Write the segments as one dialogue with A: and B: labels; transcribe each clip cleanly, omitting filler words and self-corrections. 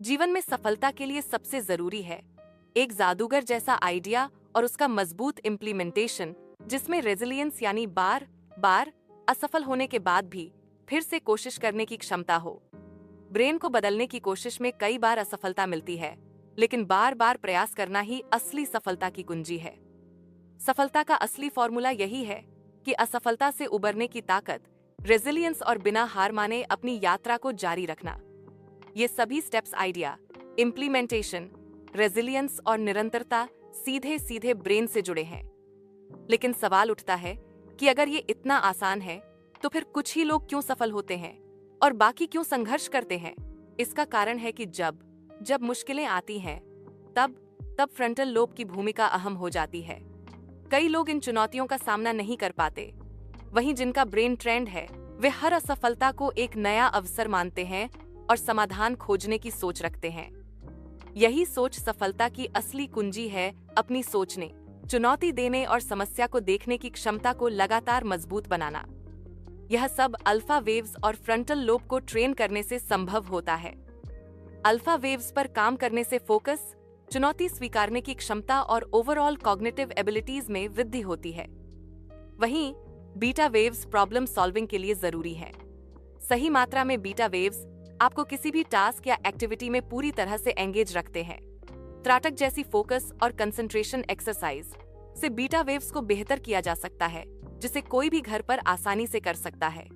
A: जीवन में सफलता के लिए सबसे जरूरी है एक जादूगर जैसा आइडिया और उसका मजबूत इम्प्लीमेंटेशन, जिसमें रेजिलियंस यानी बार बार असफल होने के बाद भी फिर से कोशिश करने की क्षमता हो। ब्रेन को बदलने की कोशिश में कई बार असफलता मिलती है, लेकिन बार बार प्रयास करना ही असली सफलता की कुंजी है। सफलता का असली फॉर्मूला यही है कि असफलता से उबरने की ताकत, रेजिलियंस और बिना हार माने अपनी यात्रा को जारी रखना। ये सभी स्टेप्स आइडिया, इम्प्लीमेंटेशन, रेजिलियंस और निरंतरता सीधे सीधे ब्रेन से जुड़े हैं। लेकिन सवाल उठता है कि अगर ये इतना आसान है तो फिर कुछ ही लोग क्यों सफल होते हैं और बाकी क्यों संघर्ष करते हैं? इसका कारण है कि जब जब मुश्किलें आती हैं तब तब फ्रंटल लोब की भूमिका अहम हो जाती है। कई लोग इन चुनौतियों का सामना नहीं कर पाते, वहीं जिनका ब्रेन ट्रेंड है वे हर असफलता को एक नया अवसर मानते हैं और समाधान खोजने की सोच रखते हैं। यही सोच सफलता की असली कुंजी है। अपनी सोचने, चुनौती देने और समस्या को देखने की क्षमता को लगातार मजबूत बनाना। यह सब अल्फा वेव्स और फ्रंटल लोब को ट्रेन करने से संभव होता है। अल्फा वेव्स पर काम करने से फोकस, चुनौती स्वीकारने की क्षमता और ओवरऑल कॉग्निटिव एबिलिटीज में वृद्धि होती है। वहीं बीटा वेव्स प्रॉब्लम सॉल्विंग के लिए जरूरी है। सही मात्रा में बीटा वेव्स आपको किसी भी टास्क या एक्टिविटी में पूरी तरह से एंगेज रखते हैं। त्राटक जैसी फोकस और कंसंट्रेशन एक्सरसाइज से बीटा वेव्स को बेहतर किया जा सकता है, जिसे कोई भी घर पर आसानी से कर सकता है।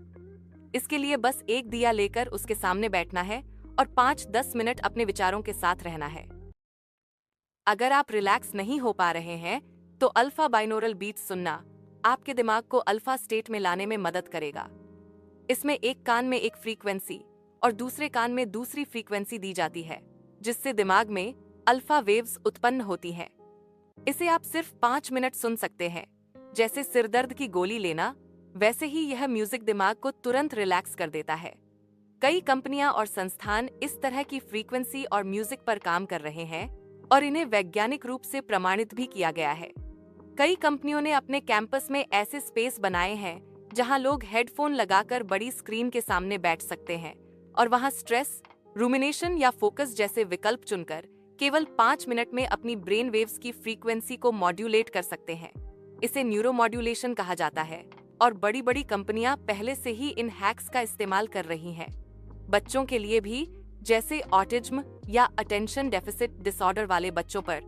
A: इसके लिए बस एक दिया लेकर उसके सामने बैठना है और 5-10 मिनट अपने विचारों के साथ रहना है। अगर आप रिलैक्स नहीं हो पा रहे हैं तो अल्फा बाइनोरल बीट्स सुनना आपके दिमाग को अल्फा स्टेट में लाने में मदद करेगा। इसमें एक कान में एक फ्रीक्वेंसी और दूसरे कान में दूसरी फ्रीक्वेंसी दी जाती है, जिससे दिमाग में अल्फा वेव्स उत्पन्न होती हैं। इसे आप सिर्फ 5 मिनट सुन सकते हैं। जैसे सिरदर्द की गोली लेना, वैसे ही यह म्यूजिक दिमाग को तुरंत रिलैक्स कर देता है। कई कंपनियां और संस्थान इस तरह की फ्रीक्वेंसी और म्यूजिक पर काम कर रहे हैं और इन्हें वैज्ञानिक रूप से प्रमाणित भी किया गया है। कई कंपनियों ने अपने कैंपस में ऐसे स्पेस बनाए हैं जहां लोग हेडफोन लगाकर बड़ी स्क्रीन के सामने बैठ सकते हैं और वहां स्ट्रेस, रूमिनेशन या फोकस जैसे विकल्प चुनकर केवल 5 मिनट में अपनी ब्रेन वेव्स की फ्रीक्वेंसी को मॉड्यूलेट कर सकते हैं। इसे न्यूरोमॉड्यूलेशन कहा जाता है और बड़ी बड़ी कंपनियां पहले से ही इन हैक्स का इस्तेमाल कर रही हैं। बच्चों के लिए भी, जैसे ऑटिज्म या अटेंशन डेफिसिट डिसऑर्डर वाले बच्चों पर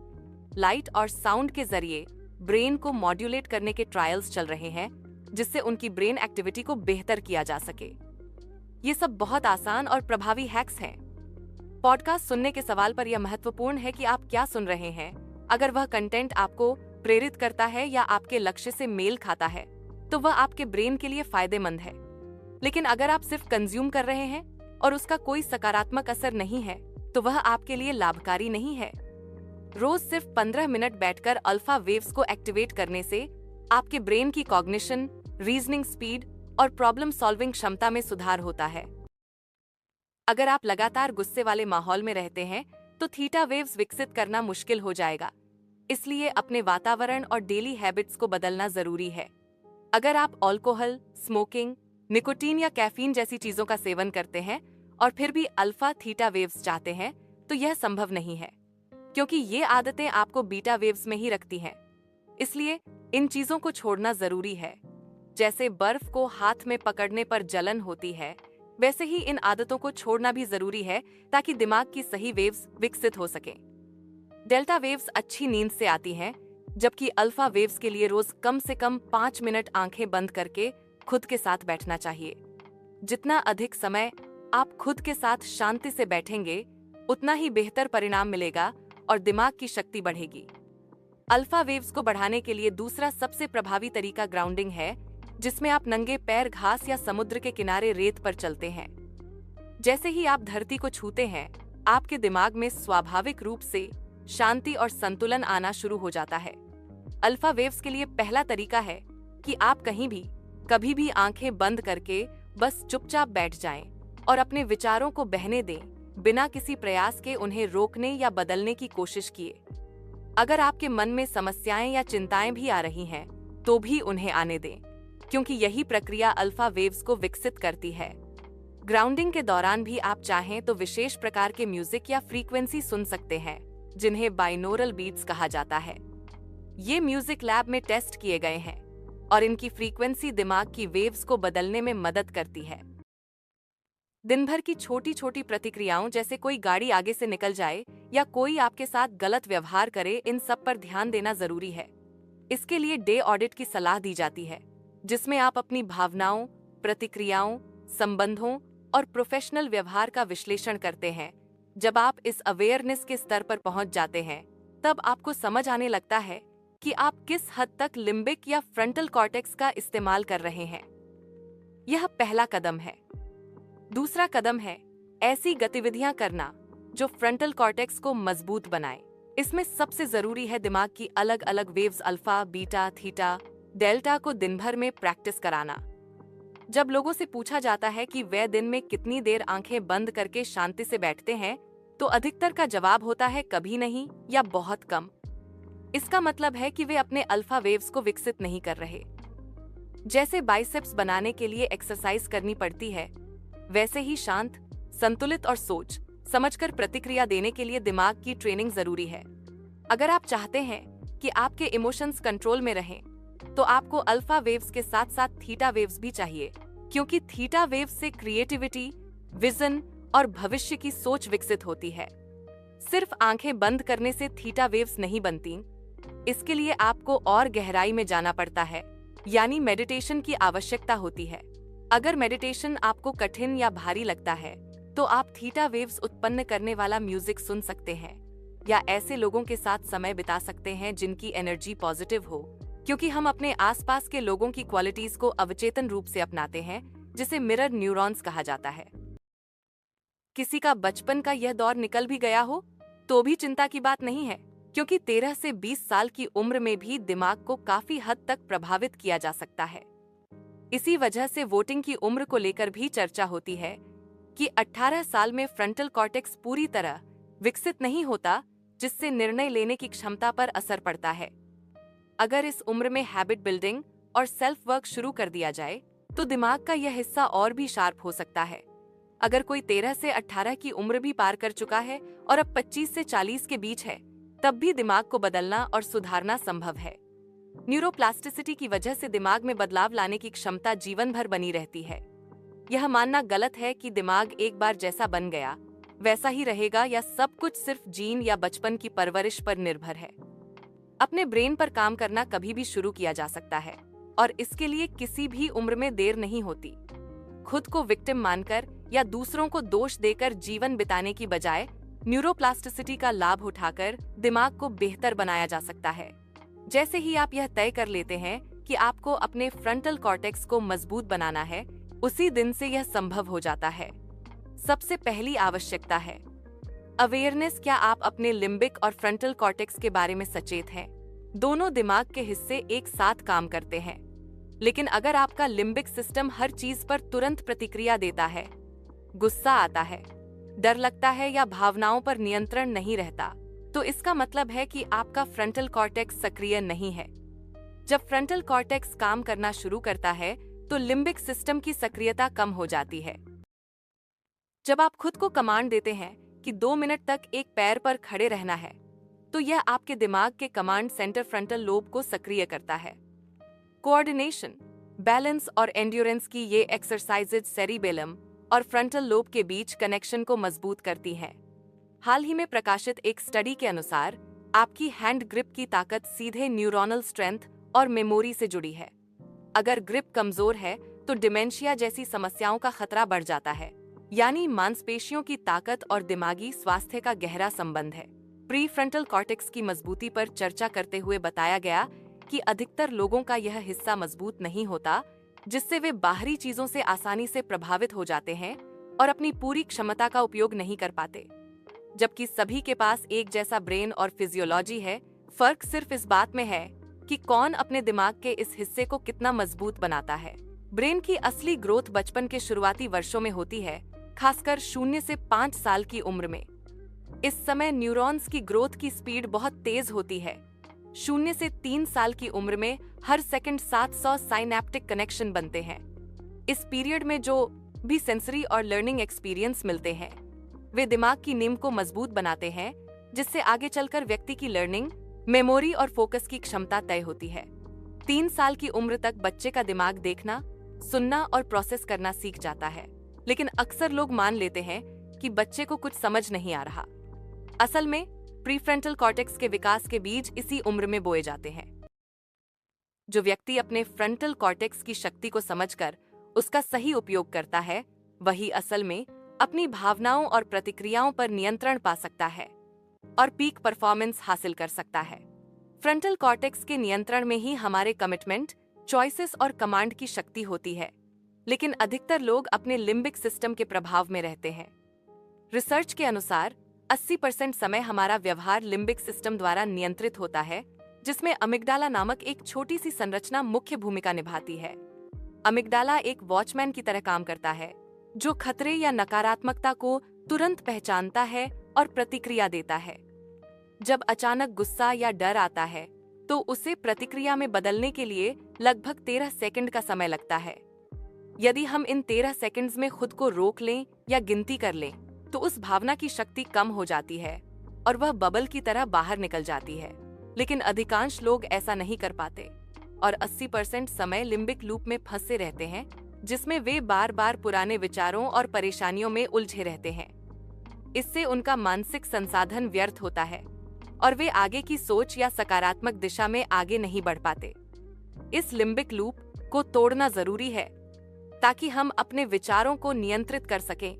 A: लाइट और साउंड के जरिए ब्रेन को मॉड्यूलेट करने के ट्रायल्स चल रहे हैं, जिससे उनकी ब्रेन एक्टिविटी को बेहतर किया जा सके। ये सब बहुत आसान और प्रभावी हैक्स हैं। पॉडकास्ट सुनने के सवाल पर यह महत्वपूर्ण है कि आप क्या सुन रहे हैं। अगर वह कंटेंट आपको प्रेरित करता है या आपके लक्ष्य से मेल खाता है, तो वह आपके ब्रेन के लिए फायदेमंद है। लेकिन अगर आप सिर्फ कंज्यूम कर रहे हैं और उसका कोई सकारात्मक असर नहीं है, तो वह आपके लिए लाभकारी नहीं है। रोज सिर्फ 15 मिनट बैठकर अल्फा वेव्स को एक्टिवेट करने से आपके ब्रेन की कॉग्निशन, रीजनिंग स्पीड और प्रॉब्लम सॉल्विंग क्षमता में सुधार होता है। अगर आप लगातार गुस्से वाले माहौल में रहते हैं तो थीटा वेव्स विकसित करना मुश्किल हो जाएगा। इसलिए अपने वातावरण और डेली हैबिट्स को बदलना जरूरी है। अगर आप अल्कोहल, स्मोकिंग, निकोटीन या कैफीन जैसी चीजों का सेवन करते हैं और फिर भी अल्फा थीटा वेव्स चाहते हैं, तो यह संभव नहीं है, क्योंकि ये आदतें आपको बीटा वेव्स में ही रखती हैं। इसलिए इन चीजों को छोड़ना जरूरी है। जैसे बर्फ को हाथ में पकड़ने पर जलन होती है, वैसे ही इन आदतों को छोड़ना भी जरूरी है ताकि दिमाग की सही वेव्स विकसित हो सकें। डेल्टा वेव्स अच्छी नींद से आती हैं, जबकि अल्फा वेव्स के लिए रोज कम से कम 5 मिनट आंखें बंद करके खुद के साथ बैठना चाहिए। जितना अधिक समय आप खुद के साथ शांति से बैठेंगे, उतना ही बेहतर परिणाम मिलेगा और दिमाग की शक्ति बढ़ेगी। अल्फा वेव्स को बढ़ाने के लिए दूसरा सबसे प्रभावी तरीका ग्राउंडिंग है, जिसमें आप नंगे पैर घास या समुद्र के किनारे रेत पर चलते हैं। जैसे ही आप धरती को छूते हैं, आपके दिमाग में स्वाभाविक रूप से शांति और संतुलन आना शुरू हो जाता है। अल्फा वेव्स के लिए पहला तरीका है कि आप कहीं भी, कभी भी आंखें बंद करके बस चुपचाप बैठ जाएं और अपने विचारों को बहने दें, बिना किसी प्रयास के उन्हें रोकने या बदलने की कोशिश किए। अगर आपके मन में समस्याएं या चिंताएं भी आ रही हैं, तो भी उन्हें आने दें, क्योंकि यही प्रक्रिया अल्फा वेव्स को विकसित करती है। ग्राउंडिंग के दौरान भी आप चाहें तो विशेष प्रकार के म्यूजिक या फ्रीक्वेंसी सुन सकते हैं, जिन्हें बाइनोरल बीट्स कहा जाता है। ये म्यूजिक लैब में टेस्ट किए गए हैं और इनकी फ्रीक्वेंसी दिमाग की वेव्स को बदलने में मदद करती है। दिन भर की छोटी छोटी प्रतिक्रियाओं, जैसे कोई गाड़ी आगे से निकल जाए या कोई आपके साथ गलत व्यवहार करे, इन सब पर ध्यान देना जरूरी है। इसके लिए डे ऑडिट की सलाह दी जाती है, जिसमें आप अपनी भावनाओं, प्रतिक्रियाओं, संबंधों और प्रोफेशनल व्यवहार का विश्लेषण करते हैं। जब आप इस अवेयरनेस के स्तर पर पहुंच जाते हैं, तब आपको समझ आने लगता है कि आप किस हद तक लिम्बिक या फ्रंटल कॉर्टेक्स का इस्तेमाल कर रहे हैं। यह पहला कदम है। दूसरा कदम है ऐसी गतिविधियां करना जो फ्रंटल कॉर्टेक्स को मजबूत बनाए। इसमें सबसे जरूरी है दिमाग की अलग अलग waves alpha, beta, theta, delta को दिन भर में प्रैक्टिस कराना। जब लोगों से पूछा जाता है कि वे दिन में कितनी देर आंखें बंद करके शांति से बैठते हैं, तो अधिकतर का जवाब होता है कभी नहीं या बहुत कम। इसका मतलब है कि वे अपने अल्फा वेव्स को विकसित नहीं कर रहे। जैसे बाइसेप्स बनाने के लिए एक्सरसाइज करनी पड़ती है, वैसे ही शांत, संतुलित और सोच समझकर प्रतिक्रिया देने के लिए दिमाग की ट्रेनिंग जरूरी है। अगर आप चाहते हैं कि आपके इमोशंस कंट्रोल में रहें, तो आपको अल्फा वेव्स के साथ साथ थीटा वेव्स भी चाहिए, क्योंकि थीटा वेव्स से क्रिएटिविटी, विजन और भविष्य की सोच विकसित होती है। सिर्फ आंखें बंद करने से थीटा वेव्स नहीं बनती। इसके लिए आपको और गहराई में जाना पड़ता है, यानी मेडिटेशन की आवश्यकता होती है। अगर मेडिटेशन आपको कठिन या भारी लगता है, तो आप थीटा वेव्स उत्पन्न करने वाला म्यूजिक सुन सकते हैं या ऐसे लोगों के साथ समय बिता सकते हैं जिनकी एनर्जी पॉजिटिव हो, क्योंकि हम अपने आसपास के लोगों की क्वालिटीज को अवचेतन रूप से अपनाते हैं, जिसे मिरर न्यूरॉन्स कहा जाता है। किसी का बचपन का यह दौर निकल भी गया हो तो भी चिंता की बात नहीं है, क्योंकि 13 से 20 साल की उम्र में भी दिमाग को काफी हद तक प्रभावित किया जा सकता है। इसी वजह से वोटिंग की उम्र को लेकर भी चर्चा होती है कि 18 साल में फ्रंटल कॉर्टेक्स पूरी तरह विकसित नहीं होता, जिससे निर्णय लेने की क्षमता पर असर पड़ता है। अगर इस उम्र में हैबिट बिल्डिंग और सेल्फ वर्क शुरू कर दिया जाए, तो दिमाग का यह हिस्सा और भी शार्प हो सकता है। अगर कोई 13 से 18 की उम्र भी पार कर चुका है और अब 25 से 40 के बीच है, तब भी दिमाग को बदलना और सुधारना संभव है। न्यूरोप्लास्टिसिटी की वजह से दिमाग में बदलाव लाने की क्षमता जीवन भर बनी रहती है। यह मानना गलत है कि दिमाग एक बार जैसा बन गया वैसा ही रहेगा, या सब कुछ सिर्फ जीन या बचपन की परवरिश पर निर्भर है। अपने ब्रेन पर काम करना कभी भी शुरू किया जा सकता है और इसके लिए किसी भी उम्र में देर नहीं होती। खुद को विक्टिम मानकर या दूसरों को दोष देकर जीवन बिताने की बजाय न्यूरोप्लास्टिसिटी का लाभ उठाकर दिमाग को बेहतर बनाया जा सकता है। जैसे ही आप यह तय कर लेते हैं कि आपको अपने फ्रंटल कॉर्टेक्स को मजबूत बनाना है, उसी दिन से यह संभव हो जाता है। सबसे पहली आवश्यकता है अवेयरनेस। क्या आप अपने लिम्बिक और फ्रंटल कॉर्टेक्स के बारे में सचेत हैं? दोनों दिमाग के हिस्से एक साथ काम करते हैं, लेकिन अगर आपका लिम्बिक सिस्टम हर चीज पर तुरंत प्रतिक्रिया देता है, गुस्सा आता है, डर लगता है या भावनाओं पर नियंत्रण नहीं रहता, तो इसका मतलब है कि आपका फ्रंटल कॉर्टेक्स सक्रिय नहीं है। जब फ्रंटल कॉर्टेक्स काम करना शुरू करता है, तो लिम्बिक सिस्टम की सक्रियता कम हो जाती है। जब आप खुद को कमांड देते हैं कि 2 मिनट तक एक पैर पर खड़े रहना है, तो यह आपके दिमाग के कमांड सेंटर फ्रंटल लोब को सक्रिय करता है। कोऑर्डिनेशन, बैलेंस और एंड्योरेंस की ये एक्सरसाइजेज सेरिबेलम और फ्रंटल लोब के बीच कनेक्शन को मजबूत करती हैं। हाल ही में प्रकाशित एक स्टडी के अनुसार आपकी हैंड ग्रिप की ताकत सीधे न्यूरोनल स्ट्रेंथ और मेमोरी से जुड़ी है। अगर ग्रिप कमजोर है तो डिमेंशिया जैसी समस्याओं का खतरा बढ़ जाता है, यानी मांसपेशियों की ताकत और दिमागी स्वास्थ्य का गहरा संबंध है। प्री फ्रंटल कॉर्टेक्स की मजबूती पर चर्चा करते हुए बताया गया कि अधिकतर लोगों का यह हिस्सा मजबूत नहीं होता, जिससे वे बाहरी चीजों से आसानी से प्रभावित हो जाते हैं और अपनी पूरी क्षमता का उपयोग नहीं कर पाते। जबकि सभी के पास एक जैसा ब्रेन और फिजियोलॉजी है, फर्क सिर्फ इस बात में है कि कौन अपने दिमाग के इस हिस्से को कितना मजबूत बनाता है। ब्रेन की असली ग्रोथ बचपन के शुरुआती वर्षों में होती है, खासकर 0 से 5 साल की उम्र में। इस समय न्यूरॉन्स की ग्रोथ की स्पीड बहुत तेज होती है। 0 से 3 साल की उम्र में हर सेकंड 700 साइनेप्टिक कनेक्शन बनते हैं। इस पीरियड में जो भी सेंसरी और लर्निंग एक्सपीरियंस मिलते हैं। वे दिमाग की नींव को मजबूत बनाते हैं, जिससे आगे चलकर व्यक्ति की लर्निंग, मेमोरी और फोकस की क्षमता तय होती है। 3 साल की उम्र तक बच्चे का दिमाग देखना, सुनना और प्रोसेस करना सीख जाता है, लेकिन अक्सर लोग मान लेते हैं कि बच्चे को कुछ समझ नहीं आ रहा। असल में प्रीफ्रंटल कॉर्टेक्स के विकास के बीज इसी उम्र में बोए जाते हैं। जो व्यक्ति अपने फ्रंटल कॉर्टेक्स की शक्ति को समझकर उसका सही उपयोग करता है, वही असल में अपनी भावनाओं और प्रतिक्रियाओं पर नियंत्रण पा सकता है और पीक परफॉर्मेंस हासिल कर सकता है। फ्रंटल कॉर्टेक्स के नियंत्रण में ही हमारे कमिटमेंट, चॉइसेस और कमांड की शक्ति होती है, लेकिन अधिकतर लोग अपने लिम्बिक सिस्टम के प्रभाव में रहते हैं। रिसर्च के अनुसार 80% समय हमारा व्यवहार लिम्बिक सिस्टम द्वारा नियंत्रित होता है, जिसमें अमिग्डाला नामक एक छोटी सी संरचना मुख्य भूमिका निभाती है। अमिग्डाला एक वॉचमैन की तरह काम करता है, जो खतरे या नकारात्मकता को तुरंत पहचानता है और प्रतिक्रिया देता है। जब अचानक गुस्सा या डर आता है, तो उसे प्रतिक्रिया में बदलने के लिए लगभग 13 सेकंड का समय लगता है। यदि हम इन 13 सेकंड्स में खुद को रोक लें या गिनती कर लें, तो उस भावना की शक्ति कम हो जाती है और वह बबल की तरह बाहर निकल जाती है। लेकिन अधिकांश लोग ऐसा नहीं कर पाते और 80% समय लिम्बिक लूप में फंसे रहते हैं, जिसमें वे बार बार पुराने विचारों और परेशानियों में उलझे रहते हैं। इससे उनका मानसिक संसाधन व्यर्थ होता है और वे आगे की सोच या सकारात्मक दिशा में आगे नहीं बढ़ पाते। इस लिम्बिक लूप को तोड़ना जरूरी है ताकि हम अपने विचारों को नियंत्रित कर सकें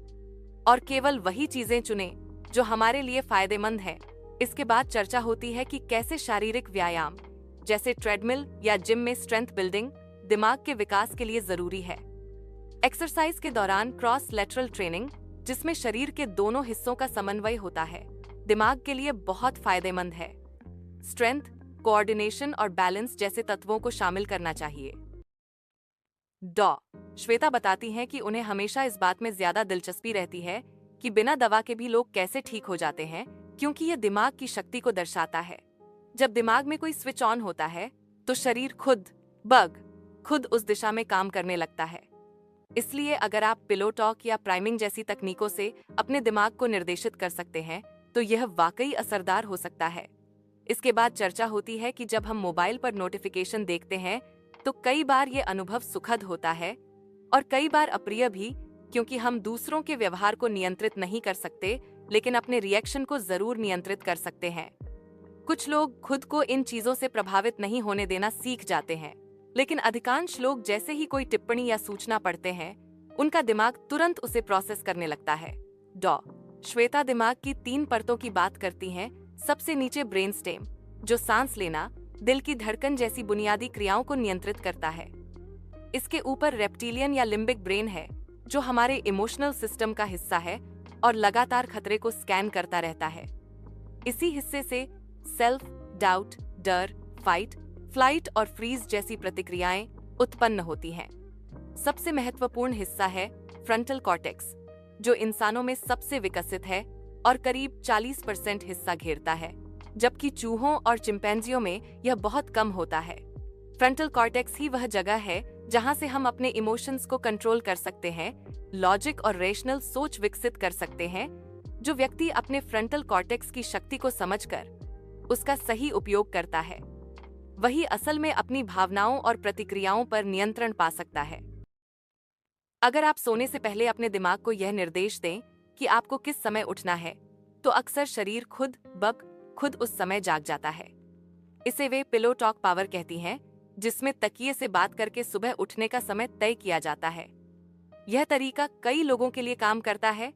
A: और केवल वही चीजें चुनें जो हमारे लिए फायदेमंद है। इसके बाद चर्चा होती है कि कैसे शारीरिक व्यायाम जैसे ट्रेडमिल या जिम में स्ट्रेंथ बिल्डिंग दिमाग के विकास के लिए जरूरी है। एक्सरसाइज के दौरान क्रॉस लैटरल ट्रेनिंग, जिसमें शरीर के दोनों हिस्सों का समन्वय होता है, दिमाग के लिए बहुत फायदेमंद है। स्ट्रेंथ, कोऑर्डिनेशन और बैलेंस जैसे तत्वों को शामिल करना चाहिए। श्वेता बताती हैं कि उन्हें हमेशा इस बात में ज्यादा दिलचस्पी रहती है कि बिना दवा के भी लोग कैसे ठीक हो जाते हैं, क्योंकि यह दिमाग की शक्ति को दर्शाता है। जब दिमाग में कोई स्विच ऑन होता है, तो शरीर खुद उस दिशा में काम करने लगता है। इसलिए अगर आप पिलो टॉक या प्राइमिंग जैसी तकनीकों से अपने दिमाग को निर्देशित कर सकते हैं, तो यह वाकई असरदार हो सकता है। इसके बाद चर्चा होती है कि जब हम मोबाइल पर नोटिफिकेशन देखते हैं, तो कई बार ये अनुभव सुखद होता है और कई बार अप्रिय भी, क्योंकि हम दूसरों के व्यवहार को नियंत्रित नहीं कर सकते, लेकिन अपने रिएक्शन को जरूर नियंत्रित कर सकते हैं। कुछ लोग खुद को इन चीजों से प्रभावित नहीं होने देना सीख जाते हैं, लेकिन अधिकांश लोग जैसे ही कोई टिप्पणी या सूचना पढ़ते हैं, उनका दिमाग तुरंत उसे प्रोसेस करने लगता है। श्वेता दिमाग की 3 परतों की बात करती हैं। सबसे नीचे ब्रेनस्टेम, जो सांस लेना, दिल की धड़कन जैसी बुनियादी क्रियाओं को नियंत्रित करता है। इसके ऊपर रेप्टिलियन या लिम्बिक ब्रेन है, जो हमारे इमोशनल सिस्टम का हिस्सा है और लगातार खतरे को स्कैन करता रहता है। इसी हिस्से से सेल्फ डाउट, डर, फाइट, फ्लाइट और फ्रीज जैसी प्रतिक्रियाएं उत्पन्न होती हैं। सबसे महत्वपूर्ण हिस्सा है फ्रंटल कॉर्टेक्स, जो इंसानों में सबसे विकसित है और करीब 40% हिस्सा घेरता है, जबकि चूहों और चिंपैंजियों में यह बहुत कम होता है। फ्रंटल कॉर्टेक्स ही वह जगह है जहां से हम अपने इमोशंस को कंट्रोल कर सकते हैं, लॉजिक और रेशनल सोच विकसित कर सकते हैं। जो व्यक्ति अपने फ्रंटल कॉर्टेक्स की शक्ति को समझकर उसका सही उपयोग करता है, वही असल में अपनी भावनाओं और प्रतिक्रियाओं पर नियंत्रण पा सकता है। अगर आप सोने से पहले अपने दिमाग को यह निर्देश दें कि आपको किस समय उठना है, तो अक्सर शरीर खुद उस समय जाग जाता है। इसे वे पिलो टॉक पावर कहती हैं, जिसमें तकिए से बात करके सुबह उठने का समय तय किया जाता है। यह तरीका कई लोगों के लिए काम करता है,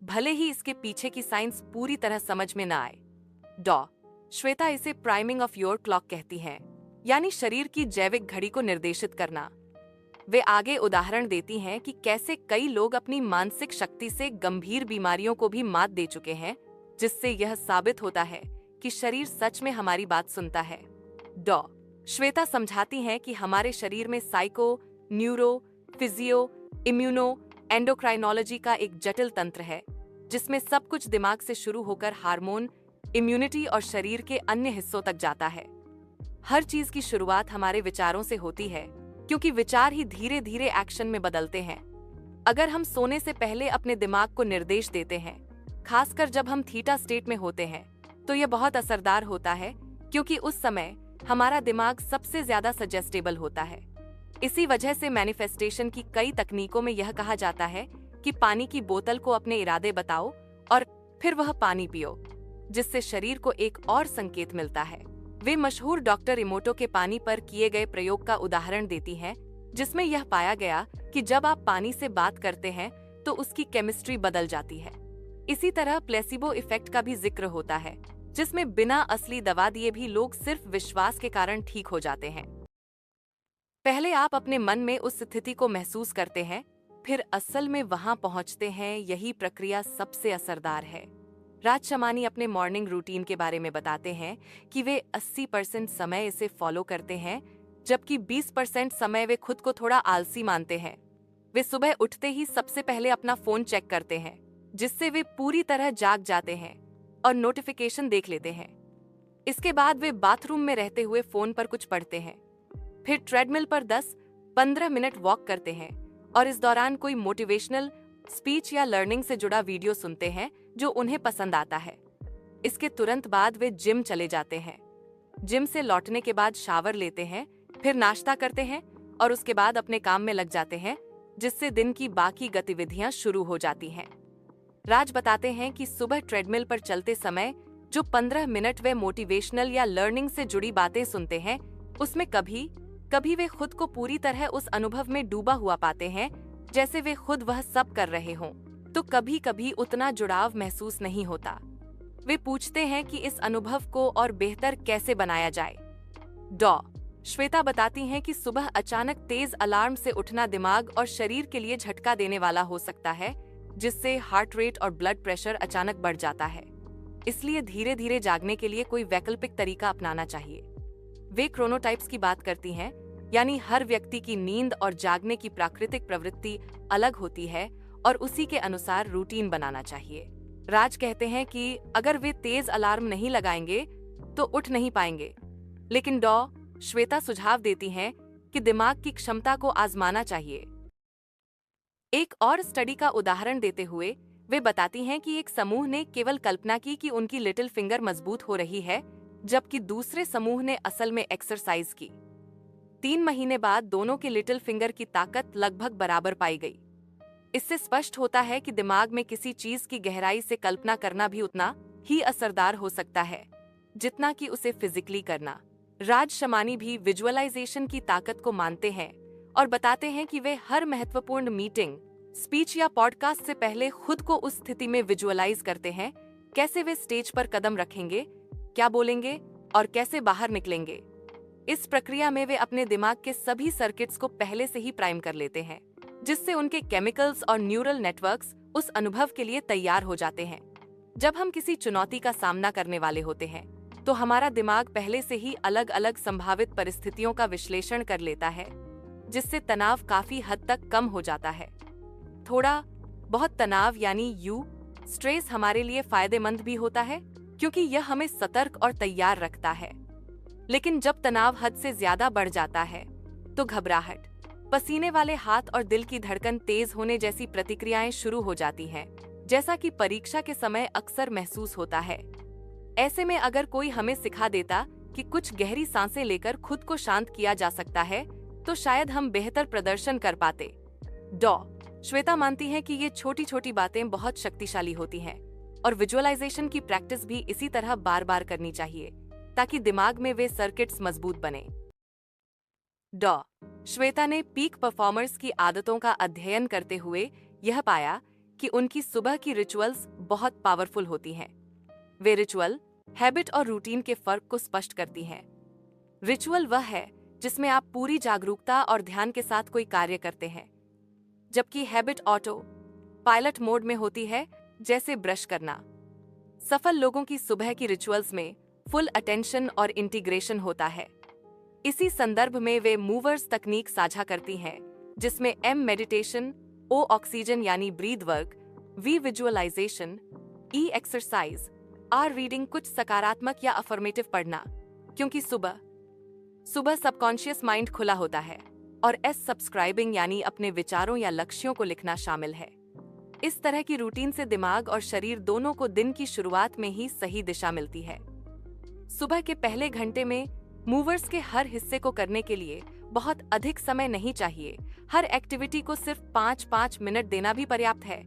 A: भले ही इसके पीछे की साइंस पूरी तरह समझ में न आए। श्वेता इसे प्राइमिंग ऑफ योर क्लॉक कहती हैं, यानी शरीर की जैविक घड़ी को निर्देशित करना। वे आगे उदाहरण देती हैं कि कैसे कई लोग अपनी मानसिक शक्ति से गंभीर बीमारियों को भी मात दे चुके हैं, जिससे यह साबित होता है कि शरीर सच में हमारी बात सुनता है। श्वेता समझाती हैं कि हमारे शरीर में psycho, neuro, physio, immuno, endocrinology का एक जटिल तंत्र है, जिसमें सब कुछ दिमाग से शुरू होकर हार्मोन, इम्यूनिटी और शरीर के अन्य हिस्सों तक जाता है। हर चीज की शुरुआत हमारे विचारों से होती है, क्योंकि विचार ही धीरे धीरे एक्शन में बदलते हैं। अगर हम सोने से पहले अपने दिमाग को निर्देश देते हैं, खासकर जब हम थीटा स्टेट में होते हैं, तो यह बहुत असरदार होता है, क्योंकि उस समय हमारा दिमाग सबसे ज्यादा सजेस्टेबल होता है। इसी वजह से मैनिफेस्टेशन की कई तकनीकों में यह कहा जाता है कि पानी की बोतल को अपने इरादे बताओ और फिर वह पानी पियो, जिससे शरीर को एक और संकेत मिलता है। वे मशहूर डॉक्टर इमोटो के पानी पर किए गए प्रयोग का उदाहरण देती हैं, जिसमें यह पाया गया कि जब आप पानी से बात करते हैं तो उसकी केमिस्ट्री बदल जाती है। इसी तरह प्लेसिबो इफेक्ट का भी जिक्र होता है, जिसमें बिना असली दवा दिए भी लोग सिर्फ विश्वास के कारण ठीक हो जाते हैं। पहले आप अपने मन में उस स्थिति को महसूस करते हैं, फिर असल में वहां पहुंचते हैं। यही प्रक्रिया सबसे असरदार है। राज शमानी अपने मॉर्निंग रूटीन के बारे में बताते हैं कि वे 80% समय इसे फॉलो करते हैं, जबकि 20% समय वे खुद को थोड़ा आलसी मानते हैं। वे सुबह उठते ही सबसे पहले अपना फोन चेक करते हैं, जिससे वे पूरी तरह जाग जाते हैं और नोटिफिकेशन देख लेते हैं। इसके बाद वे बाथरूम में रहते हुए फोन पर कुछ पढ़ते हैं, फिर ट्रेडमिल पर 10-15 मिनट वॉक करते हैं और इस दौरान कोई मोटिवेशनल स्पीच या लर्निंग से जुड़ा वीडियो सुनते हैं जो उन्हें पसंद आता है। इसके तुरंत बाद वे जिम चले जाते हैं। जिम से लौटने के बाद शावर लेते हैं, फिर नाश्ता करते हैं और उसके बाद अपने काम में लग जाते हैं, जिससे दिन की बाकी गतिविधियां शुरू हो जाती हैं। राज बताते हैं कि सुबह ट्रेडमिल पर चलते समय जो 15 मिनट वे मोटिवेशनल या लर्निंग से जुड़ी बातें सुनते हैं, उसमें कभी कभी वे खुद को पूरी तरह उस अनुभव में डूबा हुआ पाते हैं, जैसे वे खुद वह सब कर रहे हों। तो कभी कभी उतना जुड़ाव महसूस नहीं होता। वे पूछते हैं कि इस अनुभव को और बेहतर कैसे बनाया जाए। डॉ. श्वेता बताती हैं कि सुबह अचानक तेज अलार्म से उठना दिमाग और शरीर के लिए झटका देने वाला हो सकता है, जिससे हार्ट रेट और ब्लड प्रेशर अचानक बढ़ जाता है। इसलिए धीरे धीरे जागने के लिए कोई वैकल्पिक तरीका अपनाना चाहिए। वे क्रोनोटाइप्स की बात करती हैं, यानी हर व्यक्ति की नींद और जागने की प्राकृतिक प्रवृत्ति अलग होती है और उसी के अनुसार रूटीन बनाना चाहिए। राज कहते हैं कि अगर वे तेज अलार्म नहीं लगाएंगे तो उठ नहीं पाएंगे, लेकिन डॉ. श्वेता सुझाव देती हैं कि दिमाग की क्षमता को आजमाना चाहिए। एक और स्टडी का उदाहरण देते हुए वे बताती हैं कि एक समूह ने केवल कल्पना की कि उनकी लिटिल फिंगर मजबूत हो रही है, जबकि दूसरे समूह ने असल में एक्सरसाइज की। 3 महीने बाद दोनों के लिटिल फिंगर की ताकत लगभग बराबर पाई गई। इससे स्पष्ट होता है कि दिमाग में किसी चीज की गहराई से कल्पना करना भी उतना ही असरदार हो सकता है जितना कि उसे फिजिकली करना। राज शमानी भी विजुअलाइजेशन की ताकत को मानते हैं और बताते हैं कि वे हर महत्वपूर्ण मीटिंग, स्पीच या पॉडकास्ट से पहले खुद को उस स्थिति में विजुअलाइज करते हैं, कैसे वे स्टेज पर कदम रखेंगे, क्या बोलेंगे और कैसे बाहर निकलेंगे। इस प्रक्रिया में वे अपने दिमाग के सभी सर्किट्स को पहले से ही प्राइम कर लेते हैं, जिससे उनके केमिकल्स और न्यूरल नेटवर्क्स उस अनुभव के लिए तैयार हो जाते हैं। जब हम किसी चुनौती का सामना करने वाले होते हैं, तो हमारा दिमाग पहले से ही अलग अलग संभावित परिस्थितियों का विश्लेषण कर लेता है, जिससे तनाव काफी हद तक कम हो जाता है। थोड़ा बहुत तनाव यानी स्ट्रेस हमारे लिए फायदेमंद भी होता है, क्योंकि यह हमें सतर्क और तैयार रखता है। लेकिन जब तनाव हद से ज्यादा बढ़ जाता है, तो घबराहट, पसीने वाले हाथ और दिल की धड़कन तेज होने जैसी प्रतिक्रियाएं शुरू हो जाती हैं, जैसा कि परीक्षा के समय अक्सर महसूस होता है। ऐसे में अगर कोई हमें सिखा देता कि कुछ गहरी सांसें लेकर खुद को शांत किया जा सकता है, तो शायद हम बेहतर प्रदर्शन कर पाते। डॉ. श्वेता मानती हैं कि ये छोटी छोटी बातें बहुत शक्तिशाली होती हैं और विजुअलाइजेशन की प्रैक्टिस भी इसी तरह बार बार करनी चाहिए, ताकि दिमाग में वे सर्किट्स मजबूत बने। डॉ. श्वेता ने पीक परफॉर्मर्स की आदतों का अध्ययन करते हुए यह पाया कि उनकी सुबह की रिचुअल्स बहुत पावरफुल होती हैं। वे रिचुअल, हैबिट और रूटीन के फर्क को स्पष्ट करती हैं। रिचुअल वह है जिसमें आप पूरी जागरूकता और ध्यान के साथ कोई कार्य करते हैं, जबकि हैबिट ऑटो पायलट मोड में होती है, जैसे ब्रश करना। सफल लोगों की सुबह की रिचुअल्स में फुल अटेंशन और इंटीग्रेशन होता है। इसी संदर्भ में वे मूवर्स तकनीक साझा करती हैं, जिसमें एम मेडिटेशन, ओ ऑक्सीजन यानी breath work, V visualisation, E exercise, R reading कुछ सकारात्मक या अफर्मेटिव पढ़ना, क्योंकि सुबह सबकॉन्शियस माइंड खुला होता है। और एस सब्सक्राइबिंग यानी अपने विचारों या लक्ष्यों को लिखना शामिल है। इस तरह की रूटीन से दिमाग और शरीर दोनों को दिन की शुरुआत में ही सही दिशा मिलती है। सुबह के पहले घंटे में मूवर्स के हर हिस्से को करने के लिए बहुत अधिक समय नहीं चाहिए। हर एक्टिविटी को सिर्फ 5-5 मिनट देना भी पर्याप्त है।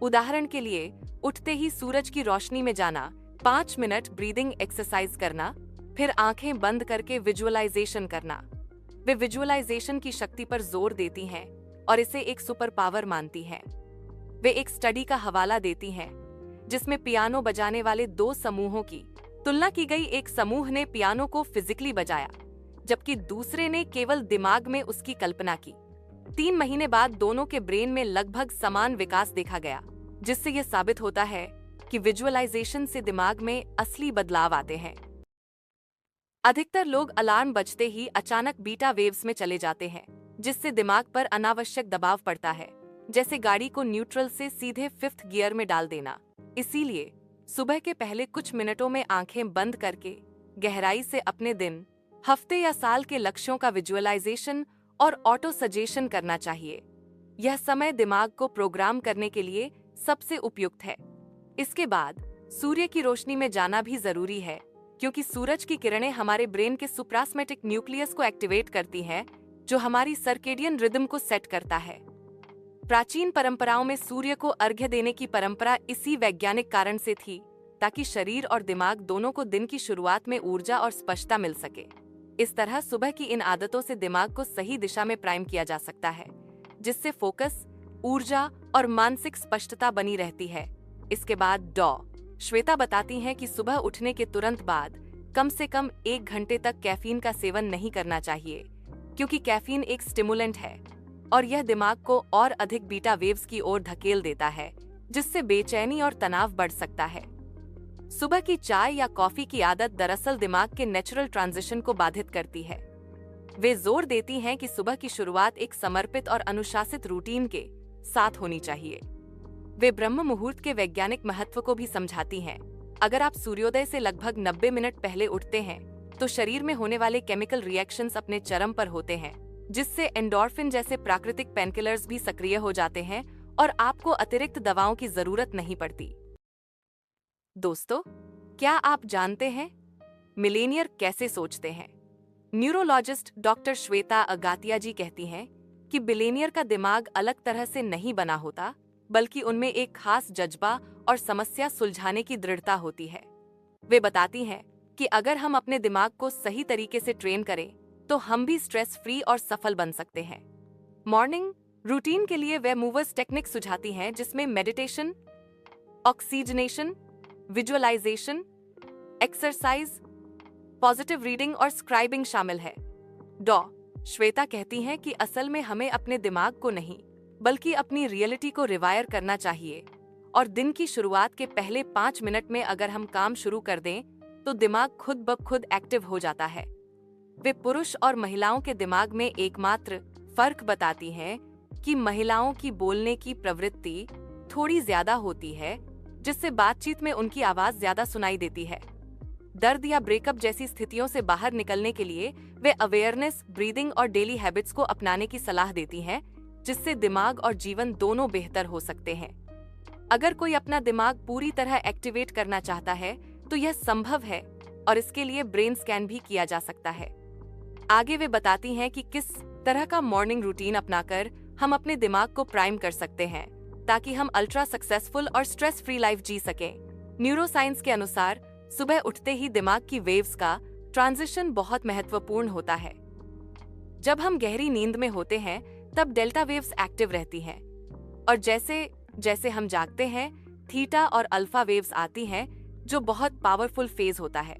A: उदाहरण के लिए, उठते ही सूरज की रोशनी में जाना, 5 मिनट ब्रीदिंग एक्सरसाइज करना, फिर आंखें बंद करके विजुअलाइजेशन करना। वे विजुअलाइजेशन की शक्ति पर जोर देती हैं और इसे एक सुपर पावर मानती हैं। वे एक स्टडी का हवाला देती हैं जिसमें पियानो बजाने वाले 2 समूहों की तुलना की गई। एक समूह ने पियानो को फिजिकली बजाया जबकि दूसरे ने केवल दिमाग में उसकी कल्पना की। 3 महीने बाद दोनों के ब्रेन में लगभग समान विकास देखा गया, जिससे यह साबित होता है कि विजुअलाइजेशन से दिमाग में असली बदलाव आते हैं। अधिकतर लोग अलार्म बजते ही अचानक बीटा वेव्स में चले जाते हैं, जिससे दिमाग पर अनावश्यक दबाव पड़ता है, जैसे गाड़ी को न्यूट्रल से सीधे 5th गियर में डाल देना। इसीलिए सुबह के पहले कुछ मिनटों में आंखें बंद करके गहराई से अपने दिन, हफ्ते या साल के लक्ष्यों का विजुअलाइजेशन और ऑटो सजेशन करना चाहिए। यह समय दिमाग को प्रोग्राम करने के लिए सबसे उपयुक्त है। इसके बाद सूर्य की रोशनी में जाना भी जरूरी है, क्योंकि सूरज की किरणें हमारे ब्रेन के सुप्रास्मेटिक न्यूक्लियस को एक्टिवेट करती हैं, जो हमारी सर्केडियन रिदम को सेट करता है। प्राचीन परंपराओं में सूर्य को अर्घ्य देने की परंपरा इसी वैज्ञानिक कारण से थी, ताकि शरीर और दिमाग दोनों को दिन की शुरुआत में ऊर्जा और स्पष्टता मिल सके। इस तरह सुबह की इन आदतों से दिमाग को सही दिशा में प्राइम किया जा सकता है, जिससे फोकस, ऊर्जा और मानसिक स्पष्टता बनी रहती है। इसके बाद डॉ. श्वेता बताती हैं कि सुबह उठने के तुरंत बाद कम से कम 1 घंटे तक कैफीन का सेवन नहीं करना चाहिए, क्योंकि कैफीन एक स्टिमुलेंट है और यह दिमाग को और अधिक बीटा वेव्स की ओर धकेल देता है, जिससे बेचैनी और तनाव बढ़ सकता है। सुबह की चाय या कॉफी की आदत दरअसल दिमाग के नेचुरल ट्रांजिशन को बाधित करती है। वे जोर देती हैं कि सुबह की शुरुआत एक समर्पित और अनुशासित रूटीन के साथ होनी चाहिए। वे ब्रह्म मुहूर्त के वैज्ञानिक महत्व को भी समझाती हैं। अगर आप सूर्योदय से लगभग 90 मिनट पहले उठते हैं, तो शरीर में होने वाले केमिकल रिएक्शंस अपने चरम पर होते हैं, जिससे एंडोर्फिन जैसे प्राकृतिक पेनकिलर्स भी सक्रिय हो जाते हैं और आपको अतिरिक्त दवाओं की जरूरत नहीं पड़ती। दोस्तों, क्या आप जानते हैं मिलेनियर कैसे सोचते हैं? न्यूरोलॉजिस्ट डॉक्टर श्वेता अगातिया जी कहती हैं कि बिलेनियर का दिमाग अलग तरह से नहीं बना होता, बल्कि उनमें एक खास जज्बा और समस्या सुलझाने की दृढ़ता होती है। वे बताती हैं कि अगर हम अपने दिमाग को सही तरीके से ट्रेन करें, तो हम भी स्ट्रेस फ्री और सफल बन सकते हैं। मॉर्निंग रूटीन के लिए वे मूवर्स टेक्निक सुझाती हैं, जिसमें meditation, oxygenation, visualisation, exercise, positive reading और स्क्राइबिंग शामिल है। डॉ. श्वेता कहती हैं कि असल में हमें अपने दिमाग को नहीं, बल्कि अपनी रियलिटी को रिवायर करना चाहिए, और दिन की शुरुआत के पहले 5 मिनट में अगर हम काम शुरू कर दें, तो दिमाग खुद ब खुद एक्टिव हो जाता है। वे पुरुष और महिलाओं के दिमाग में एकमात्र फर्क बताती हैं कि महिलाओं की बोलने की प्रवृत्ति थोड़ी ज्यादा होती है, जिससे बातचीत में उनकी आवाज ज्यादा सुनाई देती है। दर्द या ब्रेकअप जैसी स्थितियों से बाहर निकलने के लिए वे अवेयरनेस, ब्रीदिंग और डेली हैबिट्स को अपनाने की सलाह देती हैं, जिससे दिमाग और जीवन दोनों बेहतर हो सकते हैं। अगर कोई अपना दिमाग पूरी तरह एक्टिवेट करना चाहता है, तो यह संभव है और इसके लिए ब्रेन स्कैन भी किया जा सकता है। आगे वे बताती हैं कि किस तरह का मॉर्निंग रूटीन अपनाकर हम अपने दिमाग को प्राइम कर सकते हैं, ताकि हम अल्ट्रा सक्सेसफुल और स्ट्रेस फ्री लाइफ जी सकें। न्यूरोसाइंस के अनुसार सुबह उठते ही दिमाग की वेव्स का ट्रांजिशन बहुत महत्वपूर्ण होता है। जब हम गहरी नींद में होते हैं, तब डेल्टा वेव्स एक्टिव रहती हैं, और जैसे जैसे हम जागते हैं, थीटा और अल्फा वेव्स आती हैं, जो बहुत पावरफुल फेज होता है।